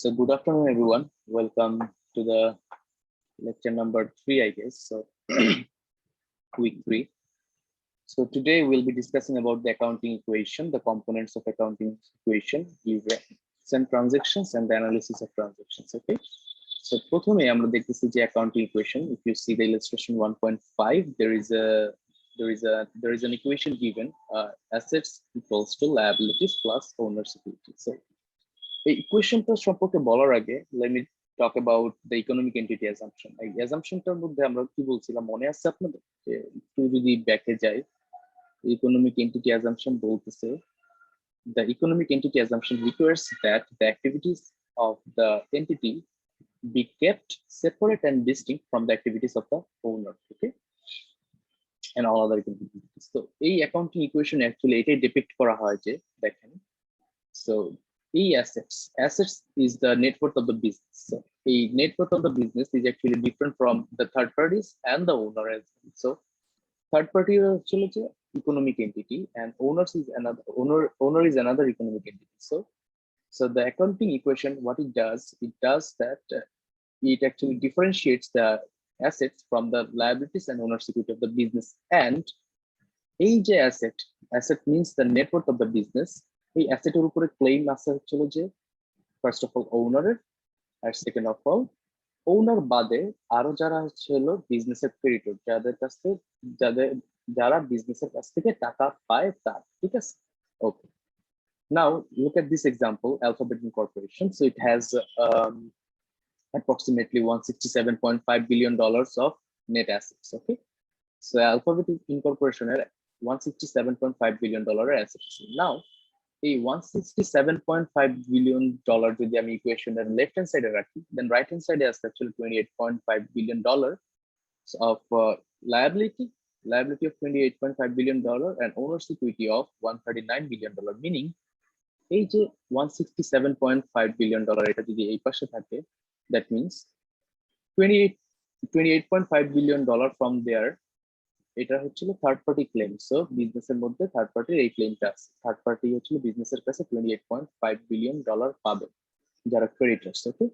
So good afternoon, everyone. Welcome to the lecture number 3, I guess. So week 3. So today we'll be discussing about the accounting equation, the components of accounting equation, events and transactions, and the analysis of transactions. Okay. So প্রথমে আমরা দেখতেছি যে accounting equation. If you see the illustration 1.5, there is an equation given: assets equals to liabilities plus owner's equity. So এই ইকুয়েশনটা সম্পর্কে বলার আগে let me talk about the economic entity assumption. এই assumptionটার মধ্যে আমরা কি বলছিলাম মনে আছে আপনাদের? যে একটু যদি ব্যাকে যাই, economic entity assumption বলতেছে the economic entity assumption requires that the activities of the entity be kept separate and distinct from the activities of the owner, okay, and all other entities. So এই accounting equation actually এটাই depict করা হয় যে দেখেন, so assets is the net worth of the business. So a net worth of the business is actually different from the third parties and the owner as well. So third party is actually economic entity, and owner is another economic entity. So the accounting equation, what it does that it actually differentiates the assets from the liabilities and owner's equity of the business. And asset means the net worth of the business. এই অ্যাসেটের উপরে claim আছে হচ্ছিল যে first of all ওনারের, আর second of all owner বাদে আরো যারা হচ্ছিল বিজনেসের ক্রেডিটর, যারা বিজনেসের কাছ থেকে টাকা পায় তার, ঠিক আছে? ওকে, নাও look at this example, Alphabet Incorporation. So it has approximately $167.5 billion of net assets. Okay, so Alphabet Incorporation এর $167.5 billion assets. Now এই $167.5 billion যদি আমি ইকুয়েশনের লেফট হ্যান্ড সাইডে রাখি, দেন রাইট হ্যান্ড সাইডে আছে actually $28.5 billion of liability of $28.5 billion and owner's equity of $139 billion, meaning এই যে $167.5 billion এটা যদি এই পাশে থাকে, that means $28.5 billion from there এটা হচ্ছিল থার্ড পার্টি ক্লেম. সো বিজনেসের মধ্যে থার্ড পার্টির এই ক্লেমটা আছে, থার্ড পার্টি হচ্ছিল বিজনেসের কাছে $28.5 billion পাবে যারা creditors. Okay,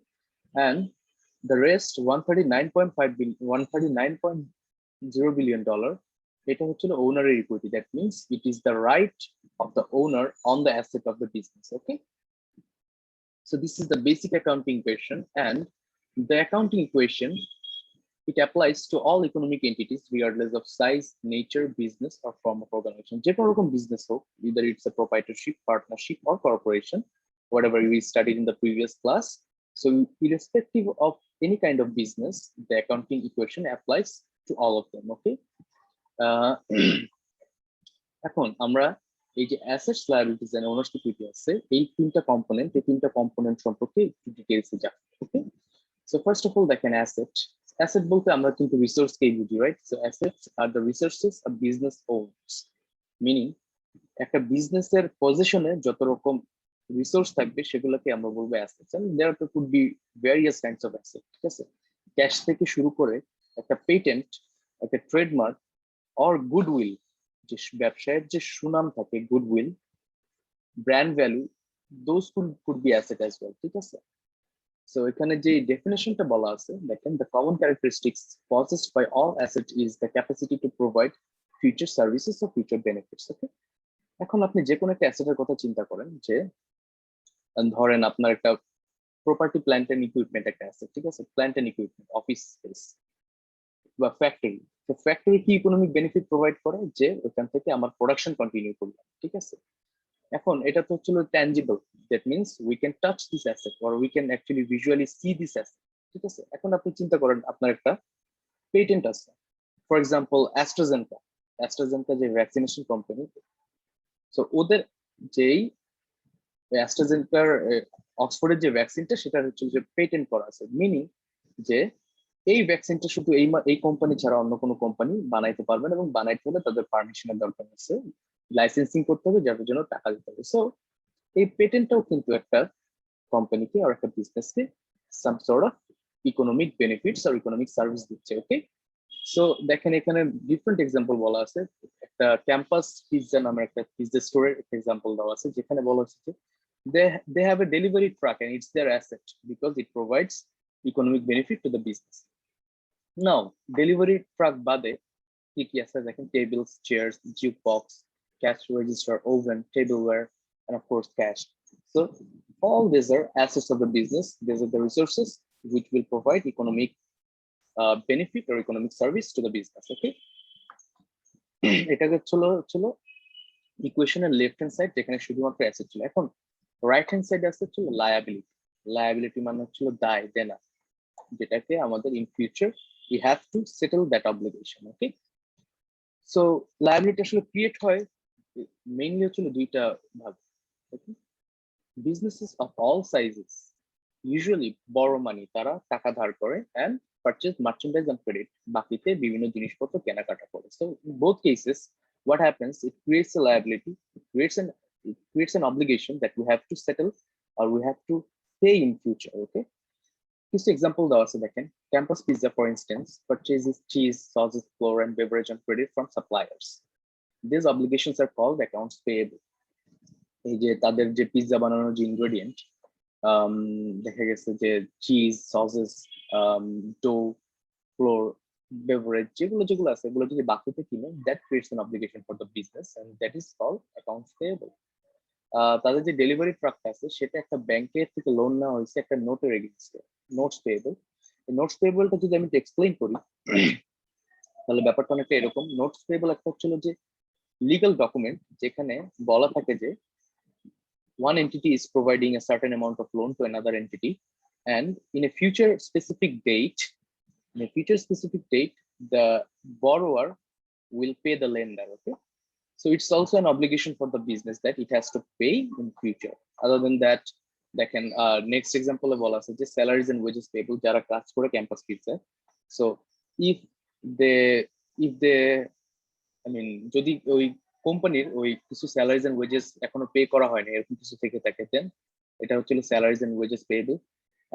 and the rest $139.0 billion এটা হচ্ছিল ওনারের equity. That means it is the right of the owner on the asset of the business. Okay, so this is the basic accounting equation, and the accounting equation, it applies to all economic entities regardless of size, nature, business, or form of organization. যে কোনো রকম business হোক, either it's a proprietorship, partnership, or corporation, whatever we studied in the previous class. So irrespective of any kind of business, the accounting equation applies to all of them. Okay, এখন আমরা এই যে assets, liabilities, and owner's equity আছে, এই তিনটা component সম্পর্কে একটু ডিটেইলসে যাব. ওকে, so first of all, দেখেন asset বলতে আমরা কিন্তু রিসোর্সকেই বুঝি, right? So assets are the resources a business ওনস, meaning একটা বিজনেসের পজিশনে যত রকম রিসোর্স থাকবে সেগুলোকে আমরা বলবো assets. And there could be various kinds of asset, ঠিক আছে? ক্যাশ থেকে শুরু করে একটা পেটেন্ট, একটা ট্রেডমার্ক, অর গুডউইল, যে ব্যবসায়ের যে সুনাম থাকে, goodwill, brand value, those could be asset as well, ঠিক আছে? So এখানে যে ডেফিনেশনটা বলা আছে দেখেন, the common characteristics possessed by all assets is the capacity to provide future services or future benefits. ওকে, এখন আপনি যে কোনো একটা অ্যাসেটের কথা চিন্তা করেন, যে ধরেন আপনার একটা প্রপার্টি, প্ল্যান্ট এন্ড ইকুইপমেন্ট একটা অ্যাসেট, ঠিক আছে? Plant and equipment, office space বা ফ্যাক্টরি। তো ফ্যাক্টরি কি ইকোনমিক বেনিফিট প্রোভাইড করে? যে ওখান থেকে আমার প্রোডাকশন কন্টিনিউ করলাম, ঠিক আছে? এখন এটা তো হচ্ছিল tangible, that means we can touch this asset or we can actually visually C this asset, ঠিক আছে? এখন আপনি চিন্তা করেন আপনার একটা পেটেন্ট আছে, ফর এক্সাম্পল অ্যাস্ট্রাজেনেকা যে ভ্যাকসিনেশন কোম্পানি, সো ওদের যেই অ্যাস্ট্রাজেনেকার অক্সফোর্ডের যে ভ্যাকসিনটা, সেটা হচ্ছে যে পেটেন্ট করা আছে, মিনিং যে এই ভ্যাকসিনটা শুধু এই কোম্পানি ছাড়া অন্য কোনো কোম্পানি বানাইতে পারবে না, এবং বানাইতে হলে তাদের পারমিশনের দরকার আছে, লাইসেন্সিং করতে হবে, যার জন্য টাকা দিতে হবে। সো এই পেটেন্টটাও কিন্তু একটা কোম্পানিকে আর একটা বিজনেসকে some sort of economic benefits আর ইকোনমিক সার্ভিস দিচ্ছে। ওকে, সো দেখেন এখানে ডিফারেন্ট এক্সাম্পল বলা আছে। একটা ক্যাম্পাস পিৎজা নামে একটা পিৎজা স্টোরের একটা এক্সাম্পল দেওয়া আছে, যেখানে বলা হচ্ছে যে they have a delivery truck and it's their asset because it provides economic benefit to the business. Now delivery truck bade কি আছে দেখেন, tables, chairs, jukebox, cash register, oven, tableware, and of course cash. So all these are assets of the business. These are the resources which will provide economic benefit or economic service to the business. Okay, এটাকে চলো ইকুয়েশনের left hand side যেখানে শুধুমাত্র asset ছিল। এখন right hand side আছে ছিল liability. Liability মানে হচ্ছিল দায় দেনা, যেটাকে আমাদের in future we have to settle that obligation. Okay, so liability আসলে ক্রিয়েট হয় মেইনলি হচ্ছিল দুইটা ভাগ। Okay, businesses of all sizes usually borrow money, তারা টাকা ধার করে and purchase merchandise and credit, বাকিতে বিভিন্ন জিনিসপত্র কেনাকাটা করে। So in both cases what happens, it creates a liability, it creates an obligation that we have to settle or we have to pay in future. Okay, কিছু example দেওয়া আছে দেখেন। Campus pizza for instance purchases cheese, sauces, flour and beverage on credit from suppliers. These obligations are called accounts payable. এই যে তাদের যে pizza বানানোর যে ইনগ্রেডিয়েন্ট, দেখা গেছে যে cheese, sauces, dough, flour, beverage, যেগুলো আছে এগুলো যদি বাকিতে কিনে, that creates an obligation for the business and that is called accounts payable. তাদের যে ডেলিভারি ট্রাকটা আছে সেটা একটা ব্যাংকের থেকে লোন নেওয়া হয়েছে একটা নোটের এগেইনস্টে, নোটস পেয়েবল। এই নোটস পেয়েবলটা যদি আমি এক্সপ্লেইন করি তাহলে ব্যাপারটা অনেকটা এরকম। নোটস পেয়েবল একটা হচ্ছিল যে লিগাল ডকুমেন্ট যেখানে বলা থাকে যে one entity is providing a certain amount of loan to another entity, and in a future specific date, the borrower will pay the lender. Okay, so it's also an obligation for the business that it has to pay in future. Other than that, they can next example of all us is salaries and wages payable jara কাজ করে campus pizza. So if they I mean যদি ওই কোম্পানির ওই কিছু salaries and wages এখনো pay করা হয়নি এরকম কিছু থেকে থাকে, দেন এটা হচ্ছে salaries and wages payable.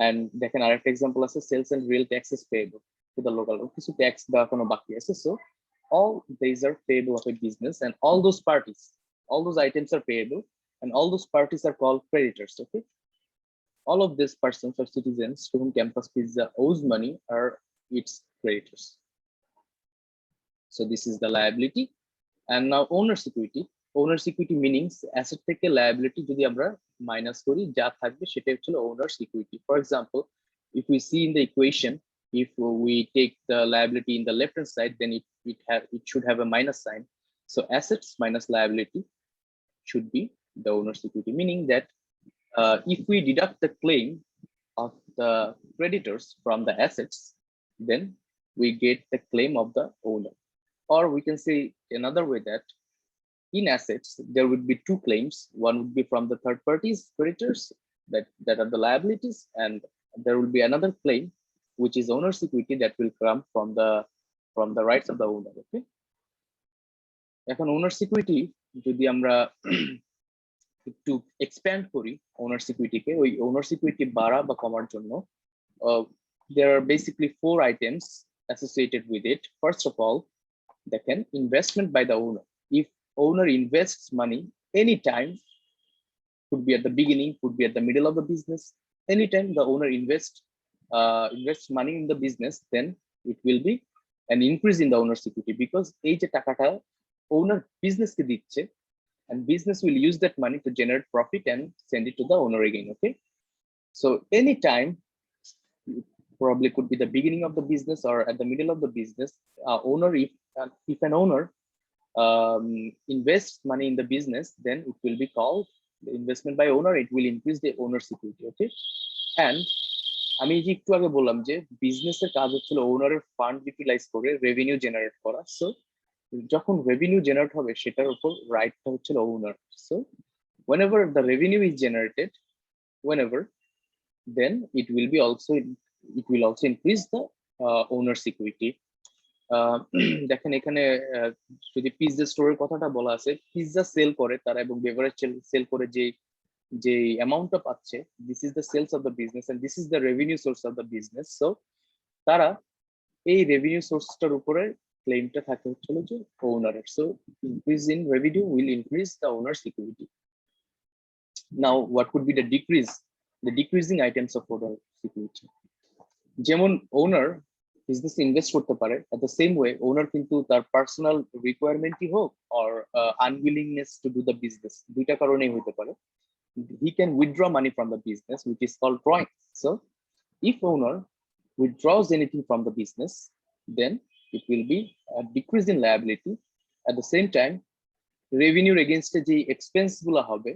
And দেখেন আরেকটা এক্সাম্পল আছে sales and real taxes payable to the local, কিছু ট্যাক্স দেওয়া এখনো বাকি আছে। So all these are payable of a business and all those items are payable and all those parties are called creditors. Okay, all of these persons or citizens to whom campus pizza owes money are its creditors. So this is the liability. And now owner's equity meanings asset থেকে liability যদি আমরা minus করি যা থাকবে সেটা হচ্ছে owner's equity. For example, if we see in the equation, if we take the liability in the left hand side, then it should have a minus sign. So assets minus liability should be the owner's equity, meaning that if we deduct the claim of the creditors from the assets, then we get the claim of the owner. Or we can say another way that in assets there would be two claims. One would be from the third parties creditors that are the liabilities, and there will be another claim which is owner's equity that will come from the rights of the owner. Okay, এখন owner's equity যদি আমরা একটু expand করি owner's equity কে, ওই owner's equity বাড়া বা কমার জন্য there are basically 4 items associated with it. First of all, দেখেন investment by the owner. If owner invests money anytime, could be at the beginning, could be at the middle of the business, anytime the owner invests money in the business, then it will be an increase in the owner's equity, because এই যে টাকাটা owner business কে দিচ্ছে and business will use that money to generate profit and send it to the owner again. Okay, so anytime, probably could be the beginning of the business or at the middle of the business, owner if an owner invests money in the business, then it will be called the investment by owner. It will increase the owner's equity. Okay, and আমি যে একটু আগে বললাম যে বিজনেসের কাজ হচ্ছিল ওনারের ফান্ড ইউটিলাইজ করে রেভিনিউ জেনারেট করা। সো যখন রেভিনিউ জেনারেট হবে সেটার উপর রাইটটা হচ্ছিল owner. So whenever the revenue is generated, then it will also increase the owner's equity. দেখেন এখানে যদি পিৎজা স্টোরের কথাটা বলা আছে, পিৎজা সেল করে তারা এবং বেভারেজ সেল করে যে অ্যামাউন্টটা পাচ্ছে, this is the sales of the business and this is the revenue source of the business. So তারা এই রেভিনিউ সোর্সটার উপরে ক্লেমটা থাকে হচ্ছিল যে ওনারের। So increase in revenue will increase the owner's equity. Now what could be the decreasing items of owner security? যেমন ওনার বিজনেস ইনভেস্ট করতে পারে, এট দ্য সেম ওয়ে ওনার কিন্তু তার পার্সোনাল রিকোয়ারমেন্টই হোক or unwillingness to do the business, দুইটা কারণেই হতে পারে, he can withdraw money from the business, which is called drawing. So if owner withdraws anything from the business, then it will be a decrease in liability. At the same time, revenue against the expense gula hobe,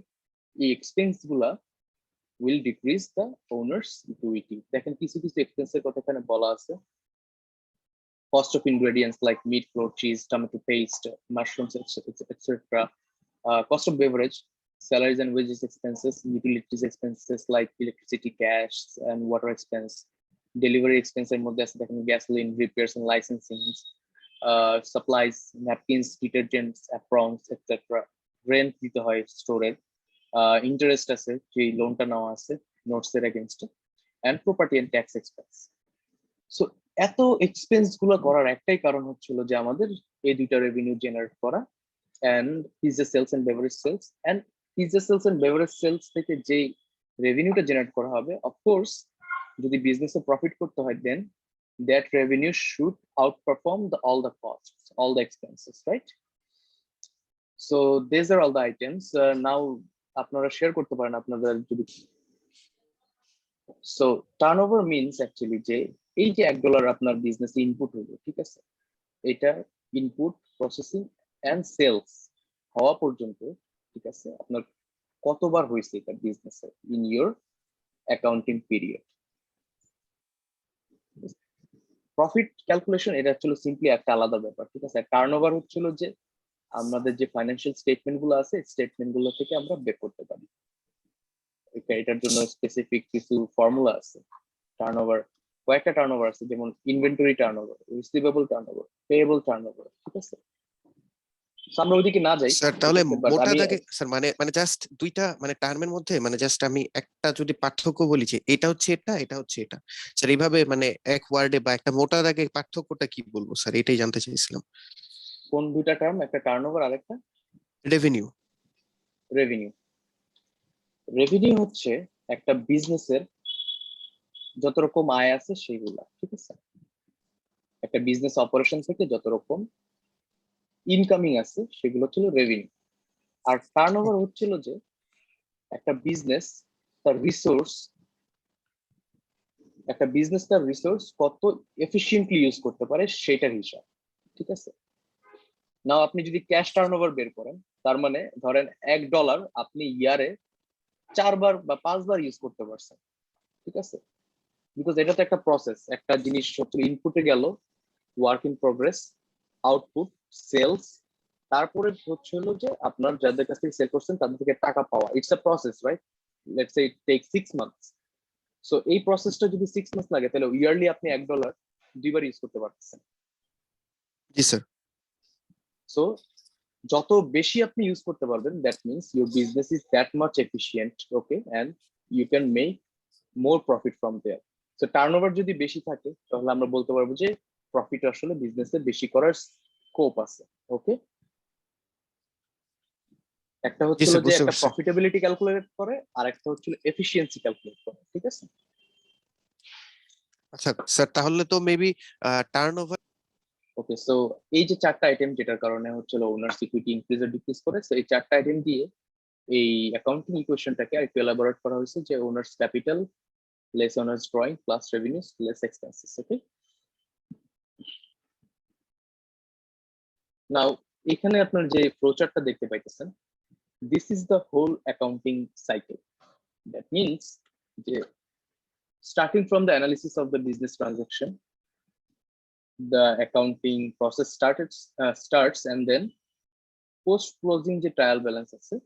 এই expense gula will decrease the owner's equity. দেখেন কিছু কিছু এক্সপেন্সের কথা এখানে বলা আছে, cost of ingredients like meat, flour, cheese, tomato paste, mushrooms, etc. Cost of beverage, salaries and wages expenses, utilities expenses like electricity, gas, and water expense, delivery expense and gasoline, repairs and licensing, supplies, napkins, detergents, aprons, etc. Rent দিতে হয় স্টোরের, interest আছে যে লোনটা নেওয়া আছে notes এর against, and property and tax expense. So এত এক্সপেন্স গুলো করার একটাই কারণ হচ্ছিল যে আমাদের এই দুইটা রেভিনিউ জেনারেট করা, and pizza sales and beverage sales, and pizza sales and beverage sales থেকে যে রেভিনিউটা জেনারেট করা হবে, অফকোর্স যদি বিজনেসে প্রফিট করতে হয়, দেন that revenue should outperform all the costs, all the expenses, right? So these are all the items. Now আপনারা share করতে পারেন আপনাদের যদি। সো টার্নওভার মিনস অ্যাকচুয়ালি যে এই যে $1 আপনার বিজনেসে ইনপুট হলো, ঠিক আছে, এটা ইনপুট, প্রসেসিং এন্ড সেলস হওয়া পর্যন্ত, ঠিক আছে, আপনার কতবার হয়েছে এটা বিজনেসে in your accounting period. Profit calculation এটা অ্যাকচুয়ালি সিম্পলি একটা আলাদা ব্যাপার, ঠিক আছে। টার্নওভার হচ্ছিল যে আমাদের যে ফাইন্যান্সিয়াল স্টেটমেন্ট গুলো আছে, স্টেটমেন্ট গুলো থেকে আমরা বের করতে পারি, এটার জন্য স্পেসিফিক কিছু ফর্মুলা আছে। টার্নওভার, কয়েকটা টার্নওভার আছে, যেমন inventory turnover, receivable turnover, payable turnover, ঠিক আছে। আমরা ওইদিকে না যাই স্যার, তাহলে মোটা দাগে স্যার মানে জাস্ট দুইটা মানে টার্মের মধ্যে মানে জাস্ট আমি একটা যদি পার্থক্য বলি যে এটা হচ্ছে এটা, এটা হচ্ছে এটা, স্যার এইভাবে মানে এক ওয়ার্ডে বা একটা মোটা দাগে পার্থক্যটা কি বলবো স্যার, এটাই জানতে চাইছিলাম। কোন দুইটা টার্ম? একটা টার্নওভার আর একটা রেভিনিউ। রেভিনিউ। রেভিনিউ হচ্ছে একটা বিজনেসের যত রকম আয় আছে সেগুলা, ঠিক আছে, একটা বিজনেস অপারেশন থেকে যত রকম ইনকামিং আছে সেগুলো ছিল রেভিনিউ। আর টার্নওভার হচ্ছিল যে একটা বিজনেস তার রিসোর্স কত এফিশিয়েন্টলি ইউজ করতে পারে সেটার হিসাব, ঠিক আছে। নাও আপনি যদি ক্যাশ টার্নওভার বের করেন, তার মানে ধরেন $1 আপনি ইয়ারে 4 বার বা 5 বার ইউজ করতে পারছেন, ঠিক আছে, বিকজ এটা তো একটা প্রসেস, একটা জিনিস হচ্ছে ইনপুটে গেল, work in progress, output, sales, তারপরে হচ্ছে হলো যে আপনার যাদের কাছ থেকে সেল করছেন তাদের থেকে টাকা পাওয়া। It's a process, right? Let's say it take 6 months. So এই প্রসেসটা যদি 6 মান্থস লাগে, তাহলে ইয়ারলি আপনি $1 2 বার ইউজ করতে পারতেছেন। জি স্যার। সো যত বেশি আপনি ইউজ করতে পারবেন, that means your business is that much efficient, okay, and you can make more profit from there. So turnover যদি বেশি থাকে, তাহলে আমরা বলতে পারবো যে প্রফিট আসলে বিজনেসে বেশি করার স্কোপ আছে, ওকে। একটা হচ্ছিল যে একটা প্রফিটেবিলিটি ক্যালকুলেট করে, আর একটা হচ্ছিল এফিশিয়েন্সি ক্যালকুলেট করে, ঠিক আছে। আচ্ছা স্যার, তাহলে তো মেবি টার্নওভার। ওকে, সো এই যে 4টা আইটেম যেটার কারণে হচ্ছিল ওনার্স ইকুইটি ইনক্রিজ আর ডিক্রিজ করে, সো এই 4টা আইটেম দিয়ে এই অ্যাকাউন্টিং ইকুয়েশনটাকে আরেকটু এলাবোরেট করা হয়েছে যে owner's capital less owner's drawing plus revenues less expenses, okay. Now এখানে আপনার যে ফ্লোচার্টটা দেখতে পাইতেছেন, this is the whole accounting cycle. That means starting from the analysis of the business transaction, the accounting process starts, and then post closing the trial balance আছে,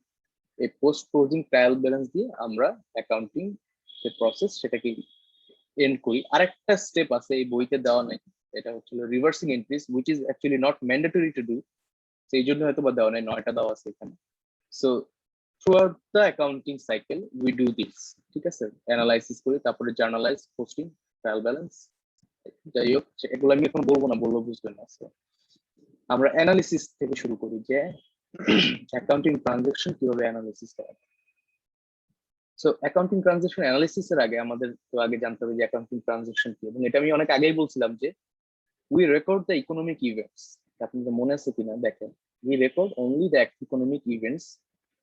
এই post closing trial balance দিয়ে আমরা accounting যে process সেটাকে and করি। আরেকটা step আছে এই বইতে দেওয়া নাই, এটা হচ্ছে reversing entries, which is actually not mandatory to do, সেই জন্য হয়তো বা দেওয়া নাই, 9টা দেওয়া আছে এখানে। So throughout the accounting cycle we do this, ঠিক আছে, অ্যানালাইসিস করি, তারপরে জার্নালাইজ, পোস্টিং, ট্রায়াল ব্যালেন্স, যাই হোক এগুলো আমি এখন বলবো না, বলবো বুঝবেন না। আমরা অ্যানালিসিস থেকে শুরু করি যে অ্যাকাউন্টিং ট্রানজাকশন কিভাবে অ্যানালিসিস করা। সো অ্যাকাউন্টিং ট্রানজাকশন অ্যানালিসিস এর আগে আমাদের তো আগে জানতে হবে যে অ্যাকাউন্টিং ট্রানজাকশন কি, এবং এটা আমি অনেক আগেই বলছিলাম যে we record the economic events. আপনাদের মনে আছে কিনা দেখেন, we record only the economic events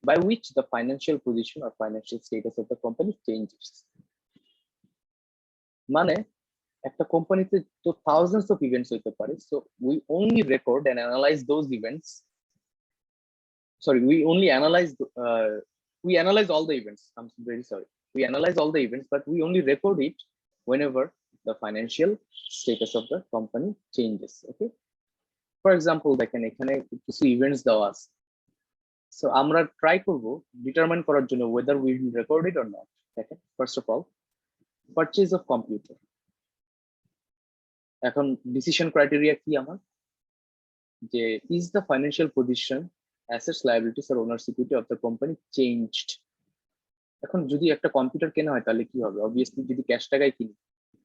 by which the financial position or financial status of the company changes. মানে একটা কোম্পানিতে তো থাউজেন্ডস অফ ইভেন্টস হইতে পারে, so we only record and analyze those events, sorry, we analyze all the events, I'm very sorry, we analyze all the events but we only record it whenever the financial status of the company changes. Okay, for example দেখেন এখানে কিছু events দেওয়া আছে, so আমরা try করব determine করার জন্য whether we will record it or not. দেখেন first of all purchase of computer. এখন ডিসিশন ক্রাইটেরিয়া কি আমার, যে is the financial position, assets, liabilities আর owner's equity of the company changed. এখন যদি একটা কম্পিউটার কেনা হয় তাহলে কি হবে, অবভিয়াসলি যদি ক্যাশ টাকায় কিনি,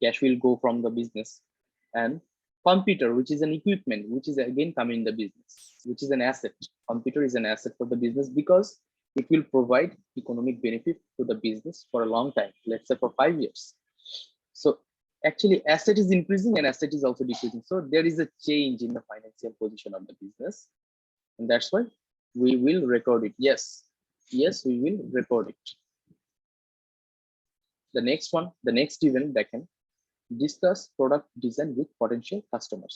cash will go from the business, and computer, which is an equipment, which is again coming in the business, which is an asset. Computer is an asset for the business because it will provide economic benefit to the business for a long time, let's say for 5 years. So actually asset is increasing and asset is also decreasing, so there is a change in the financial position of the business, and that's why we will record it. Yes, we will record it. The next one, the next event that can discuss product design with potential customers.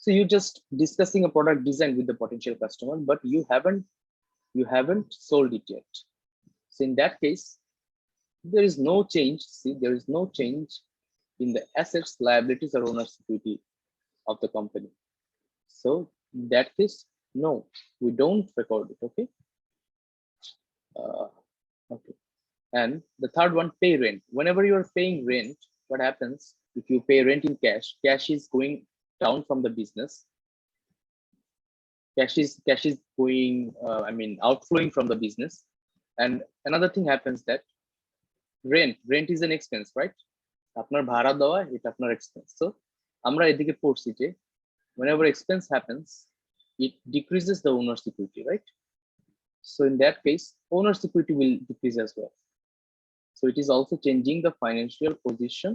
So you just discussing a product design with the potential customer, but you haven't sold it yet. So in that case, there is no change. See, there is no change in the assets, liabilities, or owner's equity of the company. So in that case, no, we don't record it. Okay. Okay. And the third one, pay rent. Whenever you are paying rent, what happens if you pay rent in cash? Cash is going down from the business. Cash is going, outflowing from the business. And another thing happens that rent is an expense, right? আপনার ভাড়া দেওয়া এটা আপনার expense. So আমরা এদিকে পড়ছি যে whenever expense happens, it decreases the owner's equity, right? So in that case, owner's equity will decrease as well. So it is also changing the financial position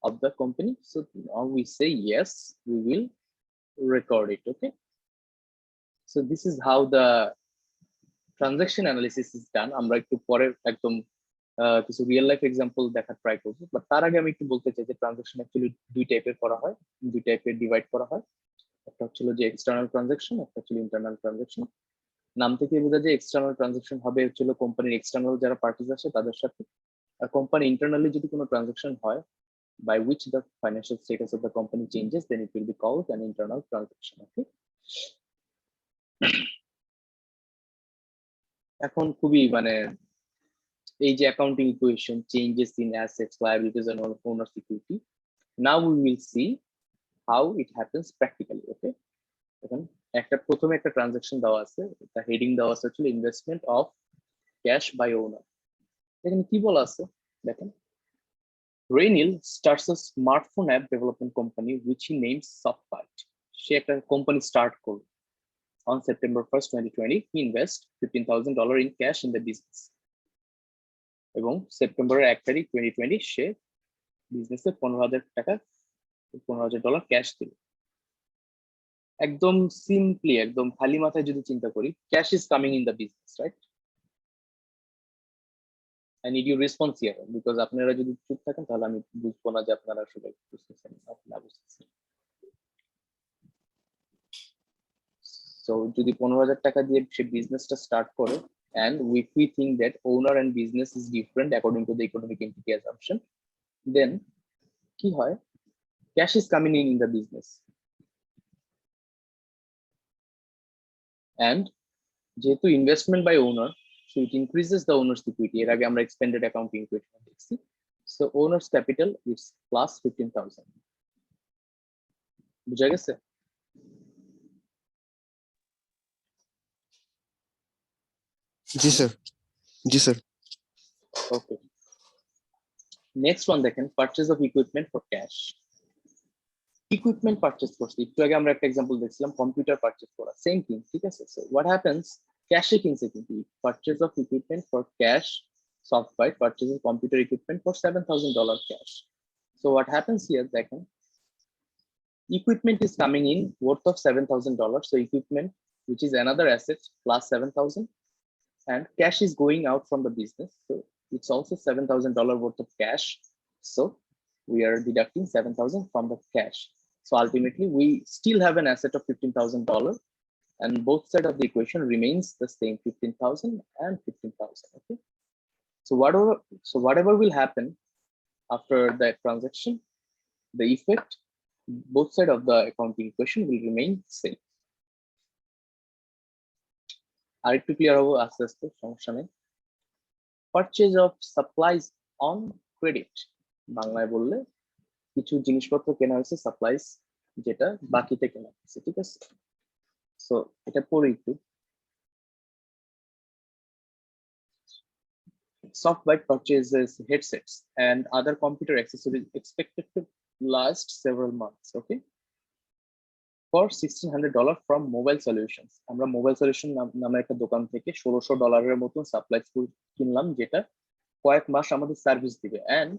of the company. So now we say yes, we will record it. Okay. So this is how the transaction analysis is done. আমরা একটু পরে একদম কিছু real life example দেখার try করবো, but তার আগে আমি একটু বলতে চাই যে ট্রানজাকশন অ্যাকচুয়ালি দুই টাইপের করা হয়, দুই টাইপের ডিভাইড করা হয়। একটা হচ্ছিল যে এক্সটার্নাল ট্রানজাকশন, একটা হচ্ছিল ইন্টারনাল ট্রানজাকশন। নাম থেকে বোঝা যায় এক্সটার্নাল ট্রানজাকশন হবে হচ্ছিল কোম্পানির এক্সটার্নাল যারা পার্টিজ আছে তাদের সাথে, আর কোম্পানি ইন্টারনালি যদি কোনো ট্রানজাকশন হয় by which the financial status of the company changes, then it will be called an internal transaction. Okay. এখন খুবই মানে এই যে accounting equation, changes in assets, liabilities and owner's equity, now we will see how it happens practically. Okay, এখন প্রথমে একটা transaction দেওয়া আছে, এটা হেডিং দেওয়া আছে হচ্ছে ইনভেস্টমেন্ট অফ ক্যাশ বাই ওনার। এখানে কি বলা আছে দেখেন, Rainil starts a smartphone app development company which he names Softbyte. সে একটা কোম্পানি স্টার্ট করল। On September 1st, 2020, he invests $15,000 in cash in the business. এবং সেপ্টেম্বরের 1 তারিখ 2020 সে বিজনেসে $15,000 ক্যাশ দিল। একদম সিম্পলি, একদম খালি মাথায় যদি চিন্তা করি, cash is coming in the business, right? I need your response here, because আপনারা যদি চুপ থাকেন তাহলে আমি বুঝবো না যে আপনারা আসলে বুঝতেছেন না বুঝতেছেন। সো যদি $15,000 দিয়ে সে বিজনেসটা স্টার্ট করে, and if we think that owner and business is different according to the economic entity assumption, then কি হয়, cash is coming in the business, and যেহেতু investment by owner, so it increases the owner's equity. এর আগে আমরা expanded accounting equation দেখছি। So owner's capital is plus 15,000. বুঝা গেছে? জি sir, জি sir. Okay. Next one দেখেন, purchase of equipment for cash. Equipment purchase করছি, একটু আগে আমরা একটা এক্সাম্পল দেখছিলাম কম্পিউটার পারচেজ করা, সেম থিং, ঠিক আছে? So what happens, ক্যাশে কিনছে কিন্তু, purchase of equipment for cash SoftBite purchases computer equipment for $7,000 cash. So what happens here, দেখেন, equipment is coming in worth of $7,000. So equipment, which is another asset, plus 7,000, and cash is going out from the business. So it's also $7,000 worth of cash. So we are deducting 7,000 from the cash. So ultimately, we still have an asset of $15,000, and both sides of the equation remains the same, 15,000 and 15,000. Okay. So whatever will happen after that transaction, the effect, both sides of the accounting equation will remain same. আর একটু clear হবো আস্তে আস্তে, সমস্যা নেই। Purchase of supplies on credit, বাংলায় বললে কিছু জিনিসপত্র কেনা হয়েছে সাপ্লাইজ, যেটা বাকিতে কেনা হয়েছে, ঠিক আছে। সো এটা পড়ি একটু। SoftBite purchases headsets and other computer accessories expected to last several months, okay, for $1,600 from Mobile Solutions. আমরা মোবাইল সলিউশন নামে একটা দোকান থেকে $1,600 মতন সাপ্লাইজ কিনলাম, যেটা কয়েক মাস আমাদের সার্ভিস দিবে। and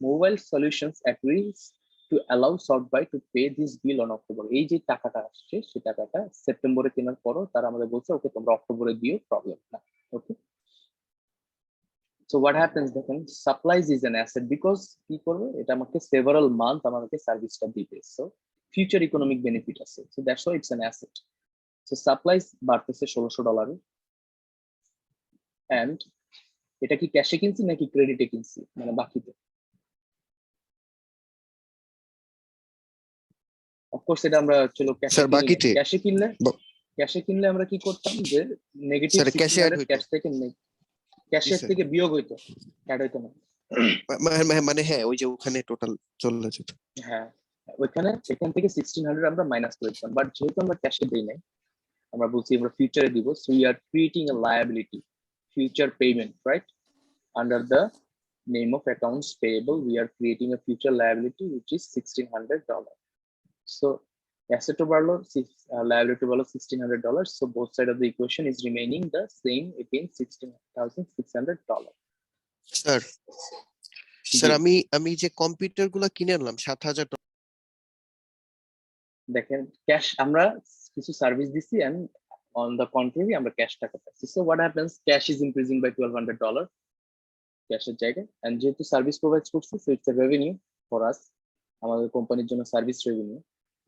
Mobile Solutions agrees to allow SoftBite to pay this bill on October. এই যে টাকাটা আসছে, সেই টাকাটা সেপ্টেম্বরে কেনার পরও তারা আমাদের বলছে ওকে তোমরা অক্টোবরে দিও, প্রবলেম না। ওকে, so what happens, দেখেন, supplies is an asset because কি করবে, এটা আমাকে several month আমাকে সার্ভিসটা দিবে, so future economic benefit আছে, so that's why it's an asset. So supplies বাড়তেছে $1,600, and এটা কি ক্যাশে কিনছি নাকি ক্রেডিটে কিনছি, মানে বাকিতে। অফকোর্স এটা আমরা চলো ক্যাশে কিনলে আমরা কি করতাম, যে নেগেটিভ ক্যাশের থেকে বিয়োগ হইতো, অ্যাড হইতো না, মানে হ্যাঁ, ওই যে ওখানে টোটাল চলে যেত। হ্যাঁ, ওইখানে এখান থেকে 1600 আমরা মাইনাস করে দিতাম, বাট যেহেতু আমরা ক্যাশে দেই নাই, আমরা বলছি আমরা ফিউচারে দিব, so we are creating a liability, future payment, right? Under the name of accounts payable, we are creating a future liability which is $1,600. So asset to borrow, liability to borrow $1,600. So both sides of the equation is remaining the same, again $16,600. Sir আমি যে computer গুলো কিনে আনলাম $7,000, দেখেন cash আমরা কিছু service দিছি, and on the contrary আমরা ক্যাশ টাকা পাচ্ছি। So what happens, cash is increasing by $1,200 ক্যাশের জায়গায়, and যেহেতু সার্ভিস প্রোভাইড করছি, so it's a revenue for us, আমাদের কোম্পানির জন্য সার্ভিস রেভিনিউ,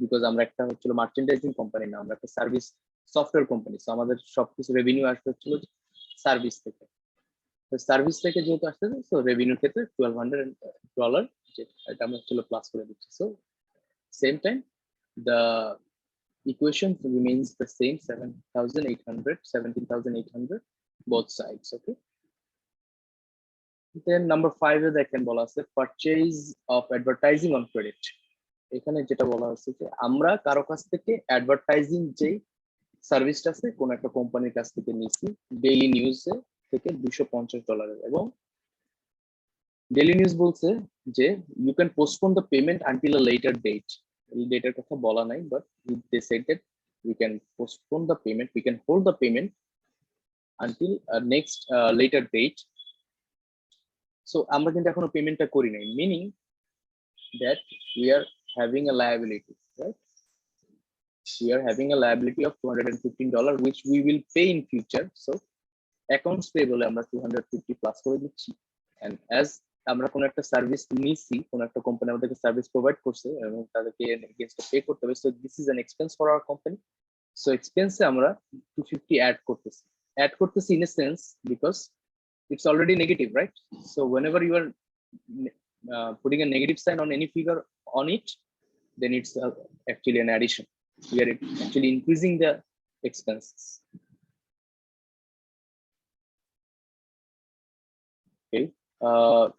বিকজ আমরা একটা হচ্ছিল মার্চেন্ডাইজিং কোম্পানি না, আমরা একটা সার্ভিস সফটওয়্যার কোম্পানি, সো আমাদের সবকিছু রেভিনিউ আসতে হচ্ছিল সার্ভিস থেকে। তো সার্ভিস থেকে যেহেতু আসতেছে, সো রেভিনিউর ক্ষেত্রে $1,200 এটা আমরা হচ্ছিল প্লাস করে দিচ্ছি। So same time the equation remains the same, 7,800, 17,800, both sides, okay. Then number 5 is I can বলা আছে purchase of advertising on credit. এখানে যেটা বলা হচ্ছে যে আমরা কারো কাছ থেকে অ্যাডভার্টাইজিং যে সার্ভিসটা আছে কোন একটা কোম্পানির কাছ থেকে নিছি, ডেইলি নিউজ থেকে $250, এবং ডেইলি নিউজ বলছে যে you can postpone the payment until a later date. এই ডেটার কথা বলা নাই, but they said that we can postpone the payment, we can hold the payment until next later date. So আমরা কিন্তু এখনো পেমেন্টটা করি নাই, meaning that we are having a liability, right? We are having a liability of $215 which we will pay in future. So accounts payable আমরা 250 plus করে দিচ্ছি, and as আমরা কোন একটা সার্ভিস নিছি, কোন একটা কোম্পানি আমাদেরকে সার্ভিস প্রোভাইড করছে এবং তাদেরকে এগেইনস্ট পে করতে হবে, so this is an expense for our company. So এক্সপেন্সে আমরা 250 অ্যাড করতেছি in a sense because it's already negative, right? So whenever you are putting a negative sign on any figure on it, then it's actually an addition. We are actually increasing the expenses. Okay.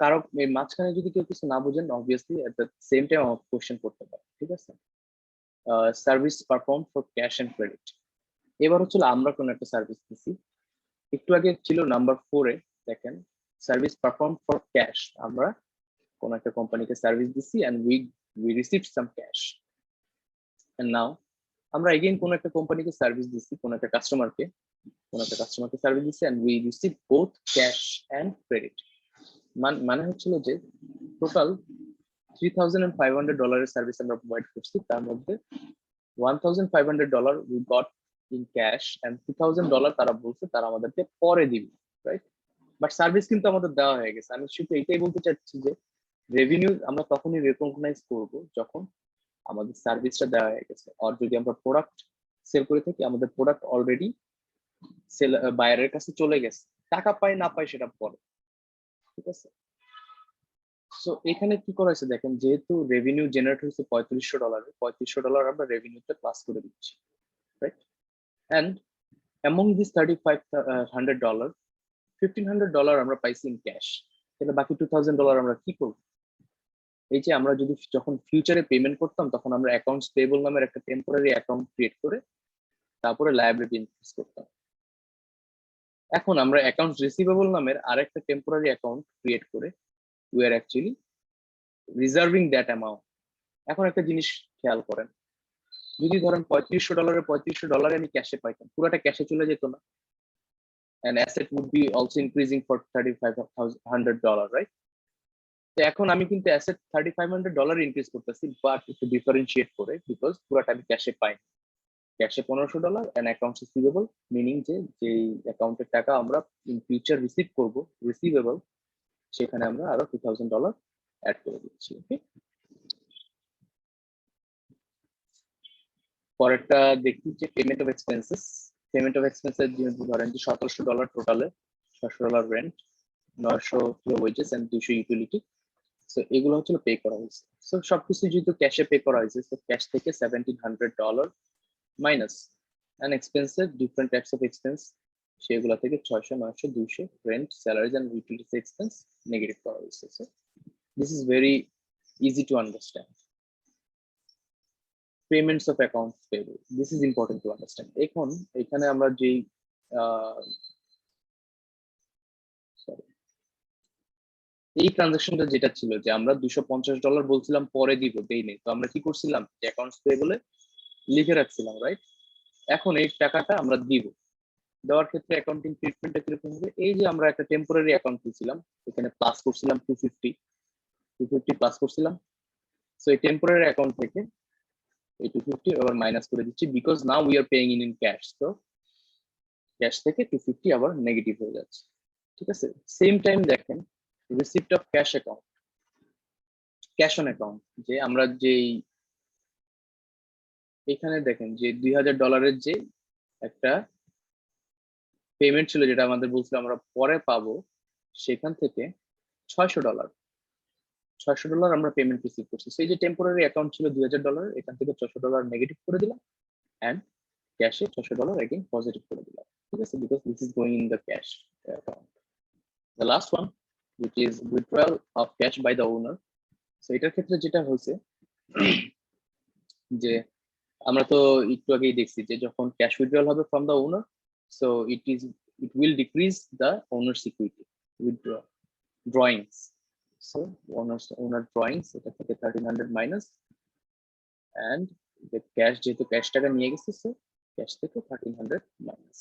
কারো এই মাঝখানে যদি কেউ কিছু না বুঝেন, obviously at the same time আমার question করতে পারে, ঠিক আছে। Service perform for cash and credit, এবার হচ্ছে আমরা কোন একটা সার্ভিস দিছি, একটু আগে ছিল নাম্বার 4 এ, দেখেন সার্ভিস পারফর্ম ফর ক্যাশ, আমরা কোন একটা কোম্পানিকে সার্ভিস দিছি and we received some cash, and now আমরা এগেইন কোন একটা কোম্পানিকে সার্ভিস দিছি, কোন একটা কাস্টমারকে, কোন একটা কাস্টমারকে সার্ভিস দিচ্ছি and we receive both cash and credit। মানে হচ্ছিল যে টোটাল $3,500 সার্ভিস আমরা প্রোভাইড করছি, তার মধ্যে $1,500 we got in cash and $2,000 তারা বলছে তারা আমাদেরকে পরে দিবে, রাইট? বাট সার্ভিস কিন্তু আমাদের দেওয়া হয়ে গেছে। আমি শুধু এটাই বলতে চাচ্ছি যে রেভিনিউ আমরা তখনই রেকগনাইজ করব যখন আমাদের সার্ভিসটা দেওয়া হয়ে গেছে, আর যদি আমরা প্রোডাক্ট সেল করে থাকি আমাদের প্রোডাক্ট অলরেডি সেল বায়ারের কাছে চলে গেছে, টাকা পাই না পাই সেটা পরে, ঠিক আছে? সো এখানে কি করা হয়েছে দেখেন, যেহেতু রেভিনিউ জেনারেট হয়েছে $3500 আমরা রেভিনিউতে প্লাস করে দিচ্ছি, রাইট? এন্ড অ্যামং দিস $3,500 $1,500 আমরা পাইছি ইন ক্যাশ। তাহলে বাকি $2,000 আমরা কি করবো? এই যে আমরা যদি যখন ফিউচারে পেমেন্ট করতাম তখন আমরা অ্যাকাউন্টস পেয়েবল নামের একটা টেম্পোরারি অ্যাকাউন্ট ক্রিয়েট করে তারপরে লায়াবিলিটি ইনক্রিজ করতাম। এখন আমরা অ্যাকাউন্টস রিসিভেবল নামের আরেকটা টেম্পোরারি অ্যাকাউন্ট ক্রিয়েট করে we are actually reserving that amount. এখন একটা জিনিস খেয়াল করেন, যদি ধরেন $3500 আমি ক্যাশে পাইতাম, পুরোটা ক্যাশে চলে যেত না? and asset would be also increasing for $3,500, right? তো এখন আমি কিন্তু অ্যাসেট $3,500 ইনক্রিজ করতেছি, বাট একটু ডিফারেন্সিয়েট করে, বিকজ পুরোটা আমি ক্যাশে পাই, ক্যাশে $1,500 এন্ড অ্যাকাউন্টস রিসিভেবল, মিনিং যে যেই অ্যাকাউন্টের টাকা আমরা ইন ফিউচার রিসিভ করব রিসিভেবল, সেখানে আমরা আরো $2,000 অ্যাড করে দিচ্ছি। ওকে, পরেরটা দেখি যে payment of expenses. Payment of expenses যেহেতু ধরেন যে $1,700 টোটালে, $600 rent, 900 wages and 200 utility. So এগুলো হচ্ছে পে করা হয়েছে। সো সবকিছু যেহেতু ক্যাশে পে করা হয়েছে, তো ক্যাশ থেকে $1,700 minus and expenses, different types of expense, সেগুলো থেকে 600, 900, 200 rent, salaries and utility expense negative করা হয়েছে। So this is very easy to understand. Payments of accounts payable, this is important to understand. এখন এখানে আমরা যেই এই ট্রানজাকশনটা যেটা ছিল যে আমরা $250 বলছিলাম পরে দিব, দেই নেই, তো আমরা কি করছিলাম যে অ্যাকাউন্টস পেয়েবলে লিখে রাখছিলাম, রাইট? এখন এই টাকাটা আমরা দিব, দেওয়ার ক্ষেত্রে অ্যাকাউন্টিং ট্রিটমেন্টটা কিরকম হবে? এই যে আমরা একটা টেম্পোরারি অ্যাকাউন্ট খুলছিলাম, এখানে প্লাস করছিলাম 250 প্লাস করছিলাম। সো এই টেম্পোরারি অ্যাকাউন্ট থেকে এই 250 আবার মাইনাস করে দিচ্ছি, because now we are paying in cash. তো ক্যাশ থেকে 250 আবার নেগেটিভ হয়ে যাচ্ছে, ঠিক আছে? সেম টাইম দেখেন receipt of cash account, cash on account, যে আমরা যেই এখানে দেখেন যে $2,000 যে একটা পেমেন্ট ছিল যেটা আমাদের বলছিল আমরা পরে পাবো, সেখান থেকে $600 আমরা পেমেন্ট রিসিভ করছি। সেই যে টেম্পোরারি অ্যাকাউন্ট ছিল $2,000, এখান থেকে $600 নেগেটিভ করে দিলাম এন্ড ক্যাশে $600 again পজিটিভ করে দিলাম, ঠিক আছে? Because this is going in the cash account. The last one which is withdrawal of cash by the owner। So এটার ক্ষেত্রে যেটা হয়েছে যে আমরা তো একটু আগেই দেখছি যে যখন ক্যাশ উইথড্রল হবে from the owner, so it will decrease the owner's equity withdraw drawings। So owner drawings এটা থেকে 1,300 মাইনাস এন্ড the ক্যাশ, যেহেতু ক্যাশ টাকা নিয়ে গেছে, সো ক্যাশ থেকে 1,300 মাইনাস।